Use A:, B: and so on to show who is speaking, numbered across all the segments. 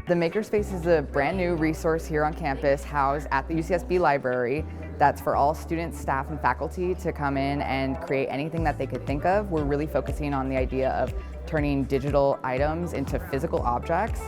A: The Makerspace is a brand new resource here on campus housed at the UCSB library that's for all students, staff, and faculty to come in and create anything that they could think of. We're really focusing on the idea of turning digital items into physical objects.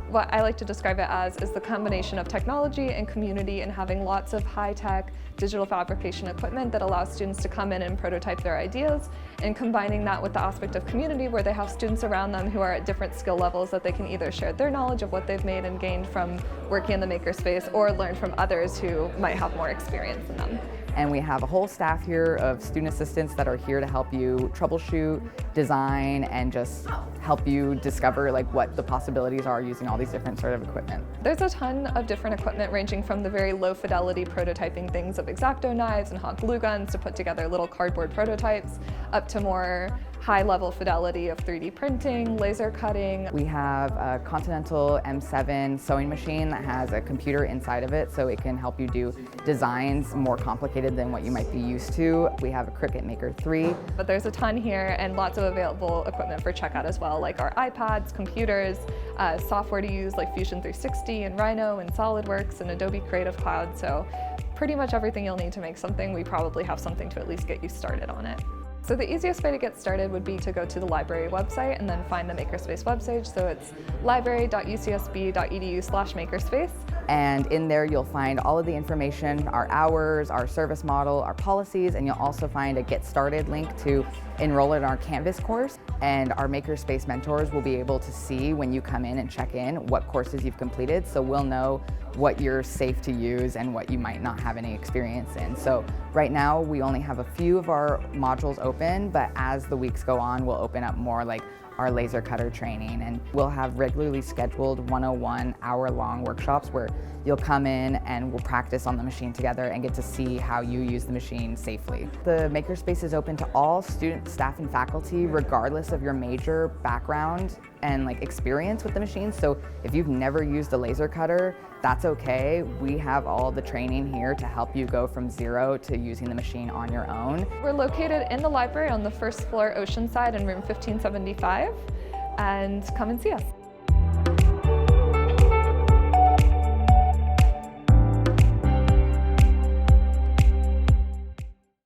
B: What I like to describe it as is the combination of technology and community, and having lots of high-tech digital fabrication equipment that allows students to come in and prototype their ideas, and combining that with the aspect of community where they have students around them who are at different skill levels that they can either share their knowledge of what they've made and gained from working in the makerspace or learn from others who might have more experience than them.
A: And we have a whole staff here of student assistants that are here to help you troubleshoot, design, and just help you discover what the possibilities are using all these different sort of equipment.
B: There's a ton of different equipment ranging from the very low fidelity prototyping things of X-Acto knives and hot glue guns to put together little cardboard prototypes, up to more high-level fidelity of 3D printing, laser cutting.
A: We have a Continental M7 sewing machine that has a computer inside of it, so it can help you do designs more complicated than what you might be used to. We have a Cricut Maker 3.
B: But there's a ton here and lots of available equipment for checkout as well, like our iPads, computers, software to use like Fusion 360 and Rhino and SolidWorks and Adobe Creative Cloud. So pretty much everything you'll need to make something, we probably have something to at least get you started on it. So the easiest way to get started would be to go to the library website and then find the Makerspace webpage. So it's library.ucsb.edu/makerspace.
A: And in there you'll find all of the information, our hours, our service model, our policies, and you'll also find a Get Started link to enroll in our Canvas course. And our Makerspace mentors will be able to see when you come in and check in what courses you've completed, so we'll know what you're safe to use and what you might not have any experience in. So right now we only have a few of our modules open, but as the weeks go on we'll open up more, like our laser cutter training, and we'll have regularly scheduled 101 hour-long workshops where you'll come in and we'll practice on the machine together and get to see how you use the machine safely. The Makerspace is open to all students, staff, and faculty regardless of your major, background, and experience with the machine. So if you've never used a laser cutter, that's okay. We have all the training here to help you go from zero to using the machine on your own.
B: We're located in the library on the first floor Oceanside in room 1575, and come and see us.